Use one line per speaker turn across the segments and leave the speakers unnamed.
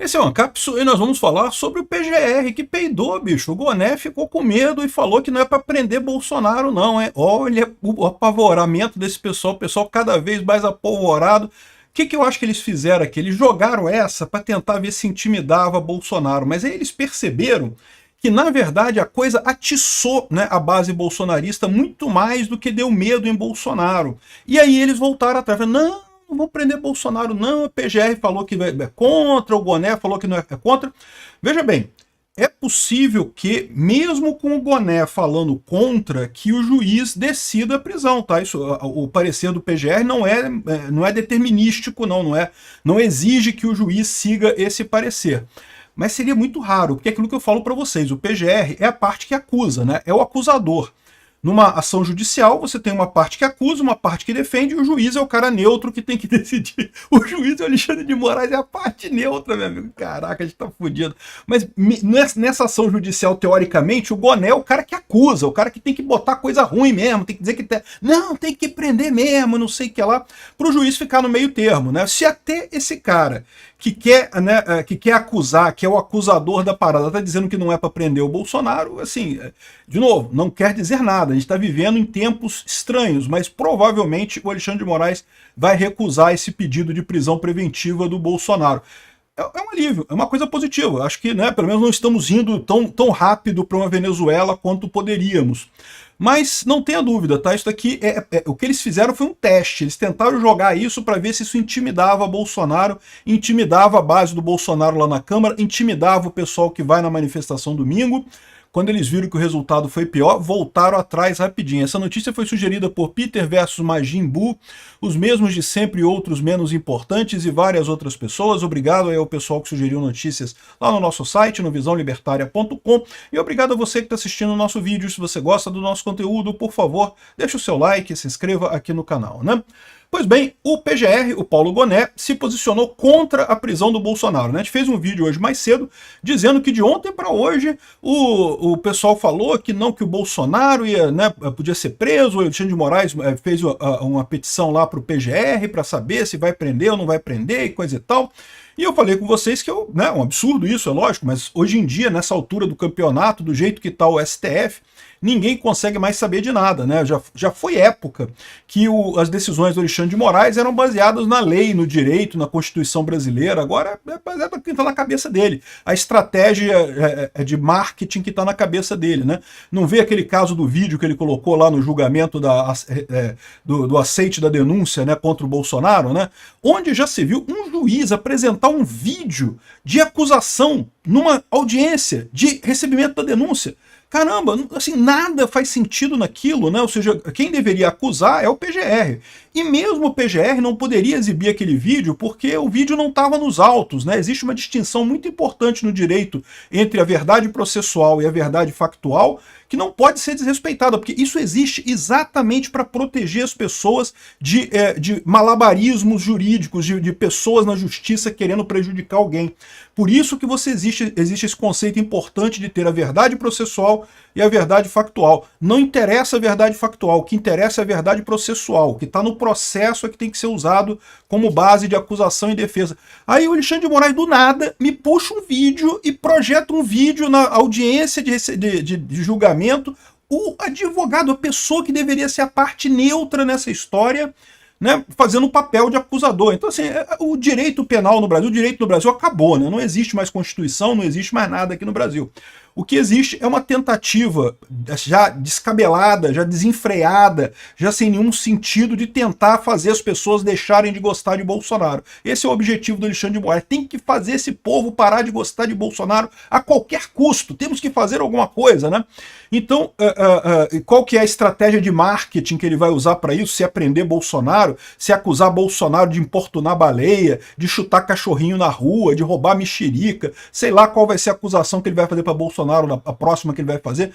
Esse é o Ancapsu e nós vamos falar sobre o PGR que peidou, bicho. O Goné ficou com medo e falou que não é para prender Bolsonaro não, hein? Olha o apavoramento desse pessoal, o pessoal cada vez mais apavorado. O que eu acho que eles fizeram aqui? Eles jogaram essa para tentar ver se intimidava Bolsonaro, mas aí eles perceberam que, na verdade, a coisa atiçou, né, a base bolsonarista muito mais do que deu medo em Bolsonaro. E aí eles voltaram atrás, não vou prender Bolsonaro não, a PGR falou que é contra, o Goné falou que não é contra. Veja bem, é possível que, mesmo com o Goné falando contra, que o juiz decida a prisão, tá? Isso, o parecer do PGR não é determinístico, não exige que o juiz siga esse parecer. Mas seria muito raro, porque é aquilo que eu falo para vocês, o PGR é a parte que acusa, né? É o acusador. Numa ação judicial, você tem uma parte que acusa, uma parte que defende, e o juiz é o cara neutro que tem que decidir. O juiz, o Alexandre de Moraes, é a parte neutra, meu amigo. Caraca, a gente tá fudido. Mas nessa ação judicial, teoricamente, o Goné é o cara que acusa, o cara que tem que botar coisa ruim mesmo, tem que dizer que não, tem que prender mesmo, não sei o que lá, pro juiz ficar no meio termo, né? Se até esse cara que quer acusar, que é o acusador da parada, tá dizendo que não é para prender o Bolsonaro, assim, de novo, não quer dizer nada. A gente está vivendo em tempos estranhos, mas provavelmente o Alexandre de Moraes vai recusar esse pedido de prisão preventiva do Bolsonaro. É um alívio, é uma coisa positiva. Acho que, né, pelo menos não estamos indo tão rápido para uma Venezuela quanto poderíamos. Mas não tenha dúvida, tá? Isso daqui o que eles fizeram foi um teste. Eles tentaram jogar isso para ver se isso intimidava Bolsonaro, intimidava a base do Bolsonaro lá na Câmara, intimidava o pessoal que vai na manifestação domingo. Quando eles viram que o resultado foi pior, voltaram atrás rapidinho. Essa notícia foi sugerida por Peter versus Majin Buu, os mesmos de sempre e outros menos importantes e várias outras pessoas. Obrigado aí ao pessoal que sugeriu notícias lá no nosso site, no visãolibertaria.com. E obrigado a você que está assistindo o nosso vídeo. Se você gosta do nosso conteúdo, por favor, deixe o seu like, se inscreva aqui no canal, né? Pois bem, o PGR, o Paulo Goné, se posicionou contra a prisão do Bolsonaro, né? A gente fez um vídeo hoje mais cedo dizendo que de ontem para hoje o pessoal falou que não, que o Bolsonaro podia ser preso. O Alexandre de Moraes fez uma petição lá para o PGR para saber se vai prender ou não vai prender e coisa e tal. E eu falei com vocês que é um absurdo isso, é lógico, mas hoje em dia, nessa altura do campeonato, do jeito que está o STF, ninguém consegue mais saber de nada, né? Já foi época que as decisões do Alexandre de Moraes eram baseadas na lei, no direito, na Constituição brasileira. Agora é baseado no que está na cabeça dele. A estratégia de marketing que está na cabeça dele, né? Não vê aquele caso do vídeo que ele colocou lá no julgamento do aceite da denúncia, né, contra o Bolsonaro, né? Onde já se viu um juiz apresentar um vídeo de acusação numa audiência de recebimento da denúncia. Caramba, assim, nada faz sentido naquilo, né? Ou seja, quem deveria acusar é o PGR. E mesmo o PGR não poderia exibir aquele vídeo porque o vídeo não estava nos autos, né? Existe uma distinção muito importante no direito entre a verdade processual e a verdade factual que não pode ser desrespeitada, porque isso existe exatamente para proteger as pessoas de malabarismos jurídicos, de pessoas na justiça querendo prejudicar alguém. Por isso que existe esse conceito importante de ter a verdade processual e a verdade factual. Não interessa a verdade factual, o que interessa é a verdade processual. O que está no processo é que tem que ser usado como base de acusação e defesa. Aí o Alexandre de Moraes, do nada, me puxa um vídeo e projeta um vídeo na audiência de julgamento. O advogado, a pessoa que deveria ser a parte neutra nessa história, né, fazendo o papel de acusador. Então, assim, o direito penal no Brasil, o direito no Brasil acabou, né? Não existe mais Constituição, não existe mais nada aqui no Brasil. O que existe é uma tentativa já descabelada, já desenfreada, já sem nenhum sentido de tentar fazer as pessoas deixarem de gostar de Bolsonaro. Esse é o objetivo do Alexandre de Moraes. Tem que fazer esse povo parar de gostar de Bolsonaro a qualquer custo. Temos que fazer alguma coisa, né? Então, qual que é a estratégia de marketing que ele vai usar para isso? Se é prender Bolsonaro, se acusar Bolsonaro de importunar baleia, de chutar cachorrinho na rua, de roubar mexerica, sei lá qual vai ser a acusação que ele vai fazer para Bolsonaro. Bolsonaro, a próxima que ele vai fazer.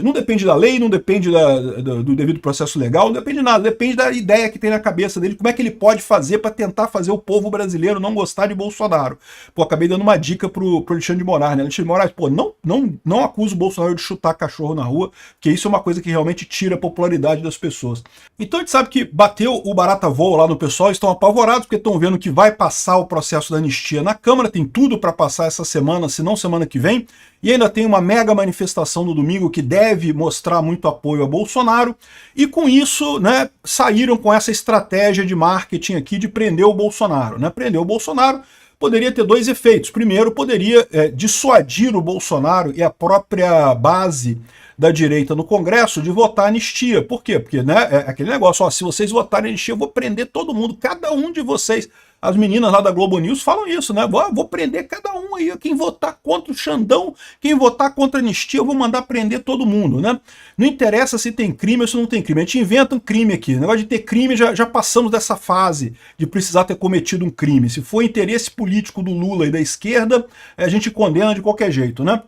Não depende da lei, não depende do devido processo legal, não depende de nada, depende da ideia que tem na cabeça dele, como é que ele pode fazer para tentar fazer o povo brasileiro não gostar de Bolsonaro. Pô, acabei dando uma dica pro Alexandre de Moraes, né? Alexandre de Moraes, pô, não acusa o Bolsonaro de chutar cachorro na rua, porque isso é uma coisa que realmente tira a popularidade das pessoas. Então a gente sabe que bateu o barata voa lá no pessoal, estão apavorados porque estão vendo que vai passar o processo da anistia na Câmara, tem tudo para passar essa semana, se não semana que vem, e ainda tem uma mega manifestação no domingo que deve mostrar muito apoio a Bolsonaro, e com isso, né, saíram com essa estratégia de marketing aqui de prender o Bolsonaro, né? Prender o Bolsonaro poderia ter dois efeitos. Primeiro, poderia dissuadir o Bolsonaro e a própria base da direita no Congresso de votar anistia. Por quê? Porque, né, é aquele negócio, ó, se vocês votarem anistia, eu vou prender todo mundo, cada um de vocês. As meninas lá da Globo News falam isso, né? Vou prender cada um aí, quem votar contra o Xandão, quem votar contra a anistia, eu vou mandar prender todo mundo, né? Não interessa se tem crime ou se não tem crime, a gente inventa um crime aqui. O negócio de ter crime, já passamos dessa fase de precisar ter cometido um crime. Se for interesse político do Lula e da esquerda, a gente condena de qualquer jeito, né?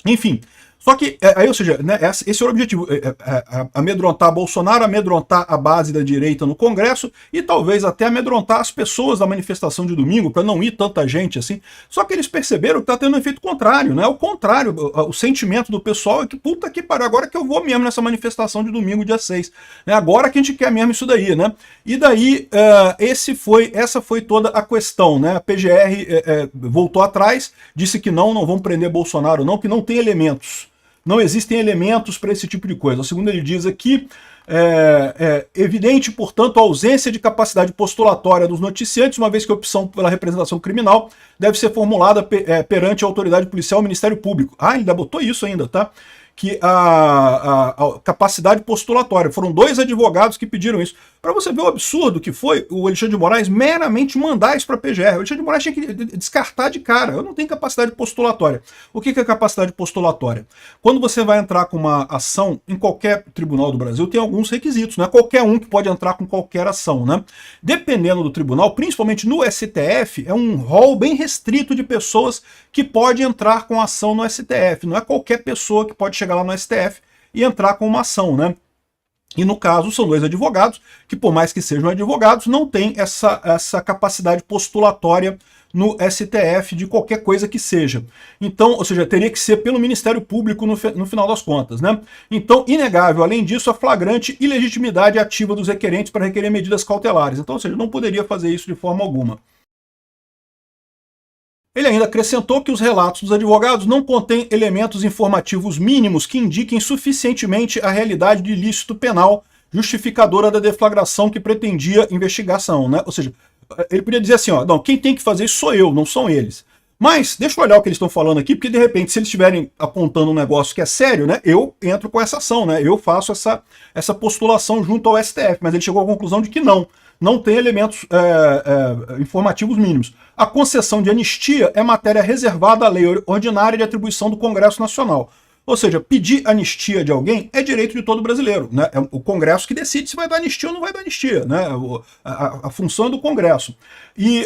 Enfim, só que, ou seja, né, esse é o objetivo, amedrontar Bolsonaro, amedrontar a base da direita no Congresso e talvez até amedrontar as pessoas da manifestação de domingo, para não ir tanta gente assim. Só que eles perceberam que está tendo um efeito contrário, né? O contrário, o sentimento do pessoal é que, puta que pariu, agora que eu vou mesmo nessa manifestação de domingo, dia 6. Né? Agora que a gente quer mesmo isso daí, né? E daí, essa foi toda a questão, né? A PGR voltou atrás, disse que não vão prender Bolsonaro não, que não tem elementos. Não existem elementos para esse tipo de coisa. Segundo ele diz aqui, evidente, portanto, a ausência de capacidade postulatória dos noticiantes, uma vez que a opção pela representação criminal deve ser formulada perante a autoridade policial e o Ministério Público. Ah, ele ainda botou isso ainda, tá? Que a capacidade postulatória. Foram 2 advogados que pediram isso. Para você ver o absurdo que foi o Alexandre de Moraes meramente mandar isso para a PGR. O Alexandre de Moraes tinha que descartar de cara. Eu não tenho capacidade postulatória. O que é capacidade postulatória? Quando você vai entrar com uma ação em qualquer tribunal do Brasil, tem alguns requisitos. Não é qualquer um que pode entrar com qualquer ação, né? Dependendo do tribunal, principalmente no STF, é um rol bem restrito de pessoas que pode entrar com ação no STF. Não é qualquer pessoa que pode chegar lá no STF e entrar com uma ação, né? E no caso são 2 advogados que, por mais que sejam advogados, não têm essa capacidade postulatória no STF de qualquer coisa que seja. Então, ou seja, teria que ser pelo Ministério Público no final das contas, né? Então, inegável, além disso, a flagrante ilegitimidade ativa dos requerentes para requerer medidas cautelares. Então, ou seja, não poderia fazer isso de forma alguma. Ele ainda acrescentou que os relatos dos advogados não contêm elementos informativos mínimos que indiquem suficientemente a realidade de ilícito penal justificadora da deflagração que pretendia investigação, né? Ou seja, ele podia dizer assim, ó, não, quem tem que fazer isso sou eu, não são eles. Mas, deixa eu olhar o que eles estão falando aqui, porque de repente, se eles estiverem apontando um negócio que é sério, né, eu entro com essa ação, né, eu faço essa postulação junto ao STF, mas ele chegou à conclusão de que não tem elementos informativos mínimos. A concessão de anistia é matéria reservada à lei ordinária de atribuição do Congresso Nacional. Ou seja, pedir anistia de alguém é direito de todo brasileiro, né? É o Congresso que decide se vai dar anistia ou não vai dar anistia, né? A função é do Congresso. E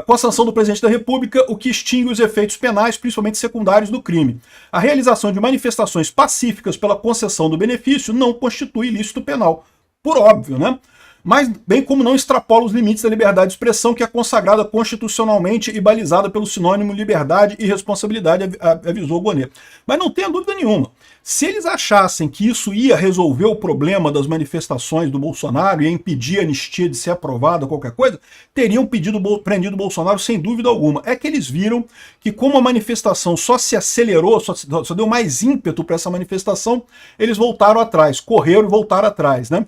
com a sanção do presidente da República, o que extingue os efeitos penais, principalmente secundários, do crime. A realização de manifestações pacíficas pela concessão do benefício não constitui ilícito penal. Por óbvio, né? Mas bem como não extrapola os limites da liberdade de expressão, que é consagrada constitucionalmente e balizada pelo sinônimo liberdade e responsabilidade, avisou Gonê. Mas não tenha dúvida nenhuma, se eles achassem que isso ia resolver o problema das manifestações do Bolsonaro, ia impedir a anistia de ser aprovada, qualquer coisa, teriam prendido o Bolsonaro sem dúvida alguma. É que eles viram que como a manifestação só se acelerou, só deu mais ímpeto para essa manifestação, eles voltaram atrás, correram e voltaram atrás, né?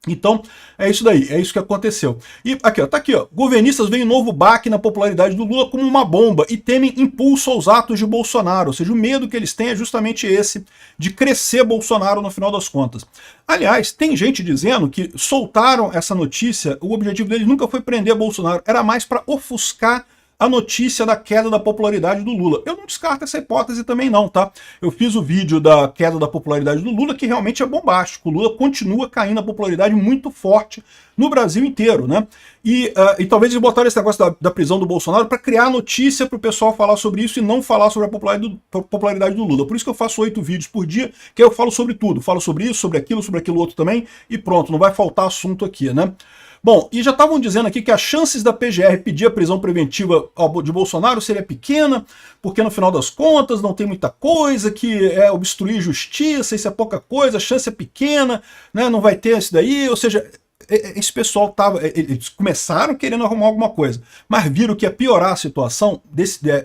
Então, é isso daí, é isso que aconteceu. E aqui, ó, tá aqui, ó. Governistas veem um novo baque na popularidade do Lula como uma bomba e temem impulso aos atos de Bolsonaro. Ou seja, o medo que eles têm é justamente esse, de crescer Bolsonaro no final das contas. Aliás, tem gente dizendo que soltaram essa notícia, o objetivo deles nunca foi prender Bolsonaro, era mais para ofuscar a notícia da queda da popularidade do Lula. Eu não descarto essa hipótese também não, tá? Eu fiz o vídeo da queda da popularidade do Lula, que realmente é bombástico. O Lula continua caindo a popularidade muito forte no Brasil inteiro, né? E talvez eles botaram esse negócio da prisão do Bolsonaro para criar notícia para o pessoal falar sobre isso e não falar sobre a popularidade do Lula. Por isso que eu faço 8 vídeos por dia, que eu falo sobre tudo. Falo sobre isso, sobre aquilo outro também, e pronto, não vai faltar assunto aqui, né? Bom, e já estavam dizendo aqui que as chances da PGR pedir a prisão preventiva de Bolsonaro seria pequena, porque no final das contas não tem muita coisa, que é obstruir justiça, isso é pouca coisa, a chance é pequena, né, não vai ter isso daí, ou seja, esse pessoal eles começaram querendo arrumar alguma coisa, mas viram que ia piorar a situação,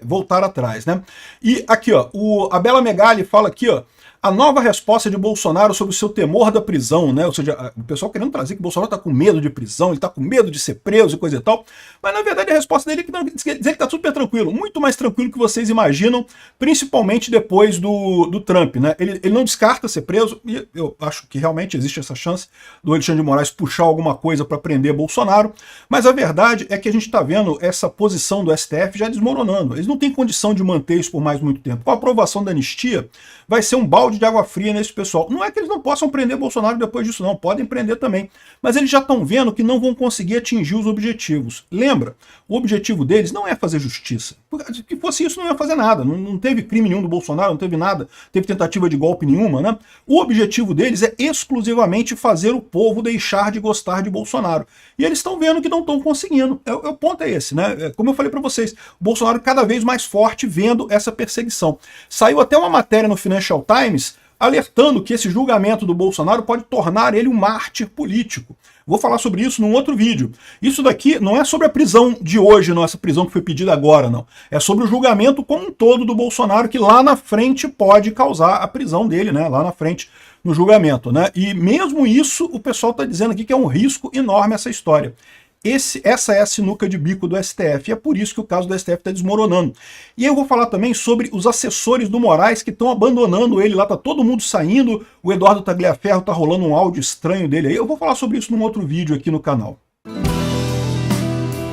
voltar atrás, né? E aqui, ó, a Bela Megali fala aqui, ó, a nova resposta de Bolsonaro sobre o seu temor da prisão, né? Ou seja, o pessoal querendo trazer que o Bolsonaro está com medo de prisão, ele está com medo de ser preso e coisa e tal, mas na verdade a resposta dele é que dizer que está super tranquilo, muito mais tranquilo que vocês imaginam, principalmente depois do Trump, né? Ele não descarta ser preso, e eu acho que realmente existe essa chance do Alexandre de Moraes puxar alguma coisa para prender Bolsonaro, mas a verdade é que a gente está vendo essa posição do STF já desmoronando. Eles não têm condição de manter isso por mais muito tempo. Com a aprovação da anistia, vai ser um balde de água fria nesse pessoal. Não é que eles não possam prender Bolsonaro depois disso, não. Podem prender também. Mas eles já estão vendo que não vão conseguir atingir os objetivos. Lembra? O objetivo deles não é fazer justiça. Se fosse isso, não ia fazer nada. Não teve crime nenhum do Bolsonaro, não teve nada. Teve tentativa de golpe nenhuma, né? O objetivo deles é exclusivamente fazer o povo deixar de gostar de Bolsonaro. E eles estão vendo que não estão conseguindo. O ponto é esse, né? Como eu falei para vocês, o Bolsonaro cada vez mais forte vendo essa perseguição. Saiu até uma matéria no Financial Times alertando que esse julgamento do Bolsonaro pode tornar ele um mártir político. Vou falar sobre isso num outro vídeo. Isso daqui não é sobre a prisão de hoje, não, essa prisão que foi pedida agora, não. É sobre o julgamento como um todo do Bolsonaro, que lá na frente pode causar a prisão dele, né? Lá na frente no julgamento, né? E mesmo isso, o pessoal está dizendo aqui que é um risco enorme essa história. Essa é a sinuca de bico do STF, e é por isso que o caso do STF está desmoronando. E eu vou falar também sobre os assessores do Moraes que estão abandonando ele lá, tá todo mundo saindo, o Eduardo Tagliaferro tá rolando um áudio estranho dele aí, eu vou falar sobre isso num outro vídeo aqui no canal.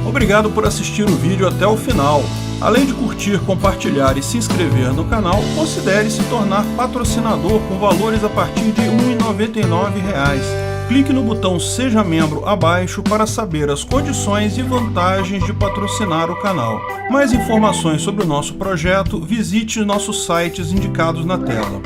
Obrigado por assistir o vídeo até o final. Além de curtir, compartilhar e se inscrever no canal, considere se tornar patrocinador com valores a partir de R$ 1,99. Clique no botão Seja Membro abaixo para saber as condições e vantagens de patrocinar o canal. Mais informações sobre o nosso projeto, visite nossos sites indicados na tela.